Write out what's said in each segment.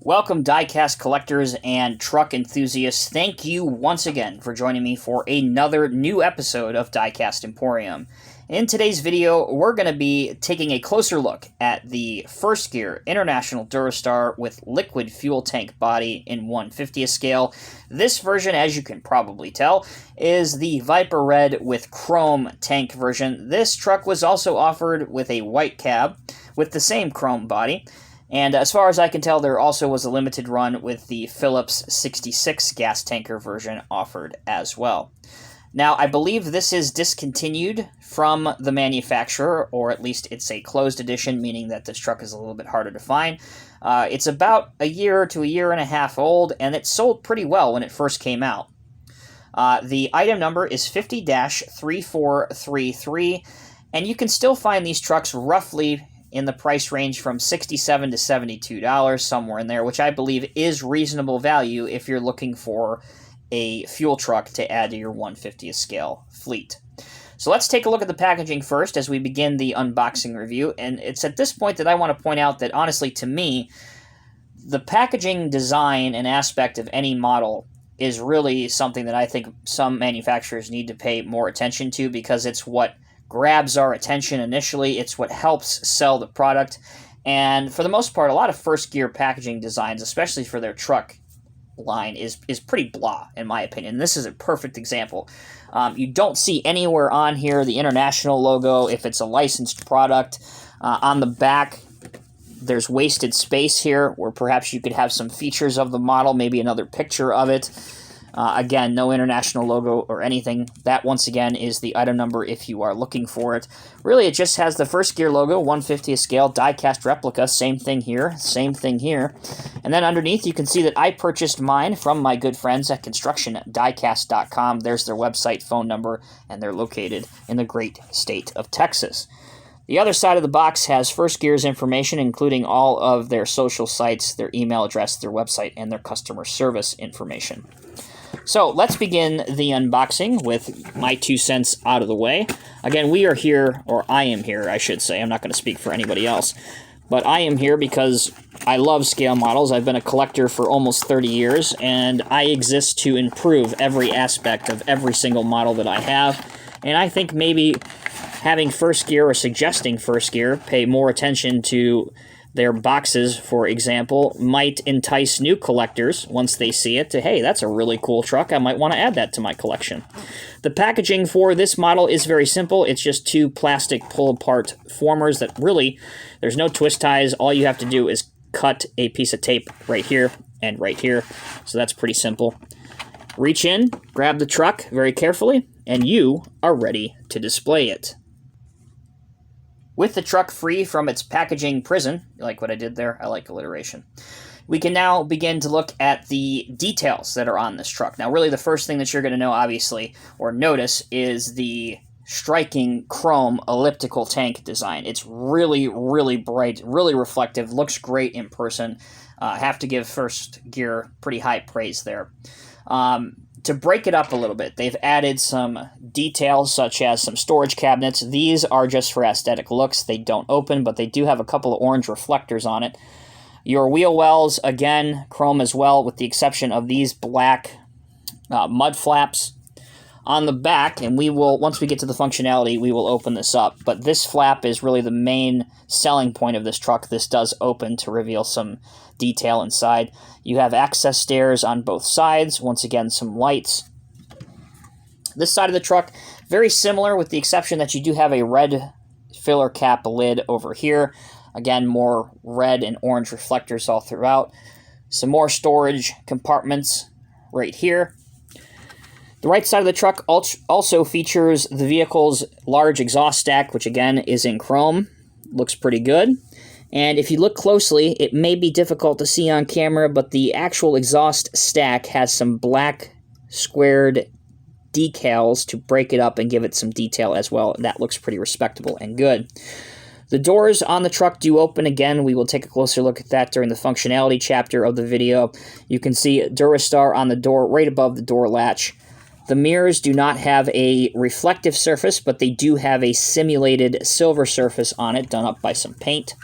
Welcome, Diecast collectors and truck enthusiasts. Thank you once again for joining me for another new episode of Diecast Emporium. In today's video, we're going to be taking a closer look at the First Gear International DuraStar with liquid fuel tank body in 1/50th scale. This version, as you can probably tell, is the Viper Red with chrome tank version. This truck was also offered with a white cab with the same chrome body. And as far as I can tell, there also was a limited run with the Phillips 66 gas tanker version offered as well. Now, I believe this is discontinued from the manufacturer, or at least it's a closed edition, meaning that this truck is a little bit harder to find. It's about a year to a year and a half old, and it sold pretty well when it first came out. The item number is 50-3433, and you can still find these trucks roughly in the price range from $67 to $72, somewhere in there, which I believe is reasonable value if you're looking for a fuel truck to add to your 1/50th scale fleet. So let's take a look at the packaging first as we begin the unboxing review, and it's at this point that I want to point out that, honestly, to me, the packaging design and aspect of any model is really something that I think some manufacturers need to pay more attention to, because it's what grabs our attention initially. It's what helps sell the product. And for the most part, a lot of First Gear packaging designs, especially for their truck line, is pretty blah, in my opinion. This is a perfect example. You don't see anywhere on here the international logo if it's a licensed product. On the back, there's wasted space here where perhaps you could have some features of the model, maybe another picture of it. Again, no international logo or anything. That, once again, is the item number if you are looking for it. Really, it just has the First Gear logo, 1/50th scale, die-cast replica, same thing here, same thing here. And then underneath, you can see that I purchased mine from my good friends at construction.diecast.com. There's their website, phone number, and they're located in the great state of Texas. The other side of the box has First Gear's information, including all of their social sites, their email address, their website, and their customer service information. So let's begin the unboxing with my 2 cents out of the way. Again, we are here, or I am here, I should say. I'm not going to speak for anybody else. But I am here because I love scale models. I've been a collector for almost 30 years, and I exist to improve every aspect of every single model that I have. And I think maybe having First Gear or suggesting First Gear pay more attention to their boxes, for example, might entice new collectors once they see it to, hey, that's a really cool truck. I might want to add that to my collection. The packaging for this model is very simple. It's just 2 plastic pull-apart formers that really, there's no twist ties. All you have to do is cut a piece of tape right here and right here. So that's pretty simple. Reach in, grab the truck very carefully, and you are ready to display it. With the truck free from its packaging prison, you like what I did there? I like alliteration. We can now begin to look at the details that are on this truck. Now, really, the first thing that you're going to know, obviously, or notice, is the striking chrome elliptical tank design. It's really, really bright, really reflective, looks great in person. Have to give First Gear pretty high praise there. To break it up a little bit, they've added some details such as some storage cabinets. These are just for aesthetic looks. They don't open, but they do have a couple of orange reflectors on it. Your wheel wells, again, chrome as well, with the exception of these black mud flaps on the back. And we will, once we get to the functionality, we will open this up. But this flap is really the main selling point of this truck. This does open to reveal some detail inside. You have access stairs on both sides. Once again, some lights. This side of the truck, very similar with the exception that you do have a red filler cap lid over here. Again, more red and orange reflectors all throughout. Some more storage compartments right here. The right side of the truck also features the vehicle's large exhaust stack, which again is in chrome. Looks pretty good. And if you look closely, it may be difficult to see on camera, but the actual exhaust stack has some black squared decals to break it up and give it some detail as well. That looks pretty respectable and good. The doors on the truck do open again. We will take a closer look at that during the functionality chapter of the video. You can see DuraStar on the door right above the door latch. The mirrors do not have a reflective surface, but they do have a simulated silver surface on it done up by some paint.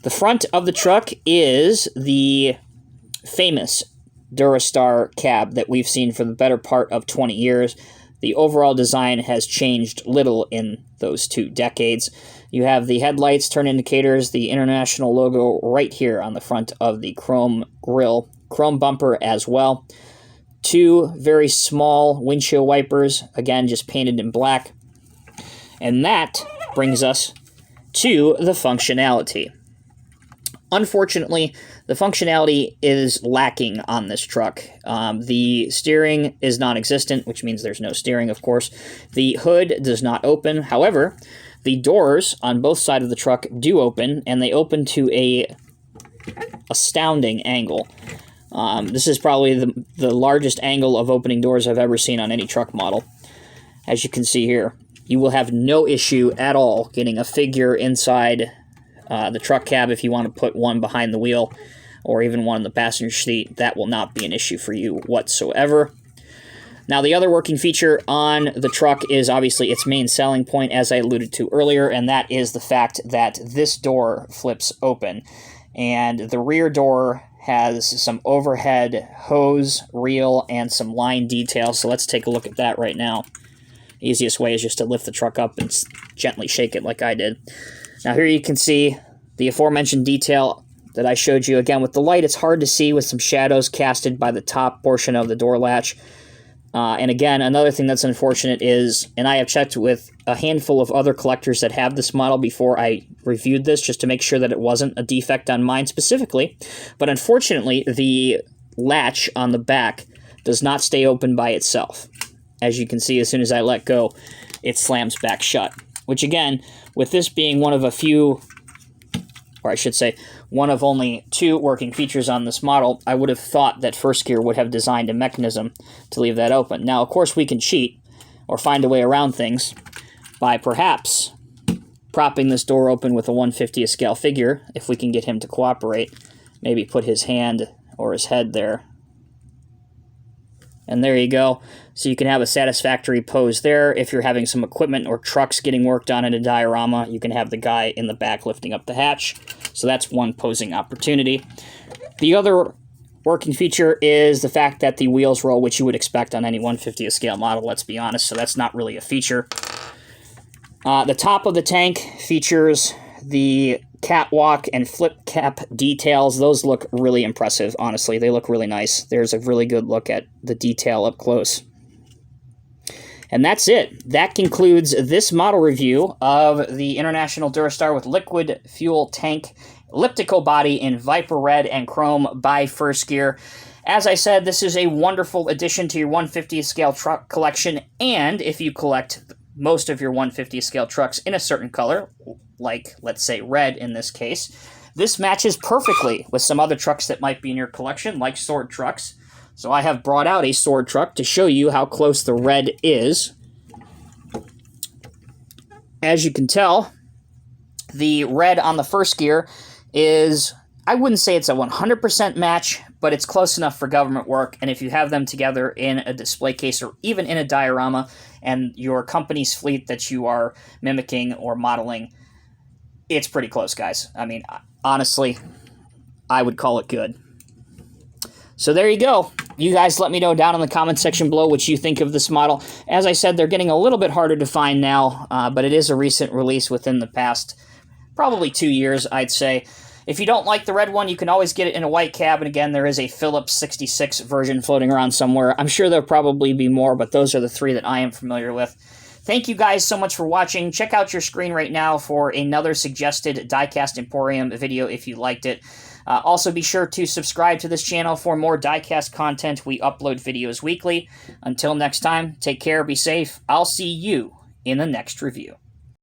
The front of the truck is the famous DuraStar cab that we've seen for the better part of 20 years. The overall design has changed little in those 2 decades. You have the headlights, turn indicators, the international logo right here on the front of the chrome grille, chrome bumper as well. 2 very small windshield wipers, again just painted in black. And that brings us to the functionality. Unfortunately, the functionality is lacking on this truck. The steering is non-existent, which means there's no steering, of course. The hood does not open. However, the doors on both sides of the truck do open, and they open to a astounding angle. This is probably the largest angle of opening doors I've ever seen on any truck model. As you can see here, you will have no issue at all getting a figure inside the truck cab if you want to put one behind the wheel or even one in the passenger seat. That will not be an issue for you whatsoever. Now, the other working feature on the truck is obviously its main selling point, as I alluded to earlier, and that is the fact that this door flips open. And the rear door has some overhead hose, reel, and some line details. So let's take a look at that right now. Easiest way is just to lift the truck up and gently shake it like I did. Now here you can see the aforementioned detail that I showed you. Again, with the light, it's hard to see with some shadows casted by the top portion of the door latch. And again, another thing that's unfortunate is, and I have checked with a handful of other collectors that have this model before I reviewed this, just to make sure that it wasn't a defect on mine specifically, but unfortunately, the latch on the back does not stay open by itself. As you can see, as soon as I let go, it slams back shut. Which again, with this being one of a few, or I should say, one of only 2 working features on this model, I would have thought that First Gear would have designed a mechanism to leave that open. Now, of course, we can cheat or find a way around things by perhaps propping this door open with a 1/50th scale figure, if we can get him to cooperate. Maybe put his hand or his head there. And there you go. So you can have a satisfactory pose there. If you're having some equipment or trucks getting worked on in a diorama, you can have the guy in the back lifting up the hatch. So that's one posing opportunity. The other working feature is the fact that the wheels roll, which you would expect on any 1/50th scale model, let's be honest. So that's not really a feature. The top of the tank features the catwalk and flip cap details. Those look really impressive, honestly. They look really nice. There's a really good look at the detail up close. And that's it. That concludes this model review of the International DuraStar with liquid fuel tank elliptical body in Viper Red and Chrome by First Gear. As I said, this is a wonderful addition to your 1/50th scale truck collection, and if you collect most of your 1/50th scale trucks in a certain color, like, let's say, red in this case, this matches perfectly with some other trucks that might be in your collection, like sword trucks. So I have brought out a sword truck to show you how close the red is. As you can tell, the red on the First Gear is, I wouldn't say it's a 100% match, but it's close enough for government work, and if you have them together in a display case or even in a diorama, and your company's fleet that you are mimicking or modeling, it's pretty close, guys. I mean, honestly, I would call it good. So there you go. You guys let me know down in the comment section below what you think of this model. As I said, they're getting a little bit harder to find now, but it is a recent release within the past probably 2 years, I'd say. If you don't like the red one, you can always get it in a white cab, and again, there is a Phillips 66 version floating around somewhere. I'm sure there'll probably be more, but those are the 3 that I am familiar with. Thank you guys so much for watching. Check out your screen right now for another suggested Diecast Emporium video if you liked it. Also, be sure to subscribe to this channel for more Diecast content. We upload videos weekly. Until next time, take care, be safe. I'll see you in the next review.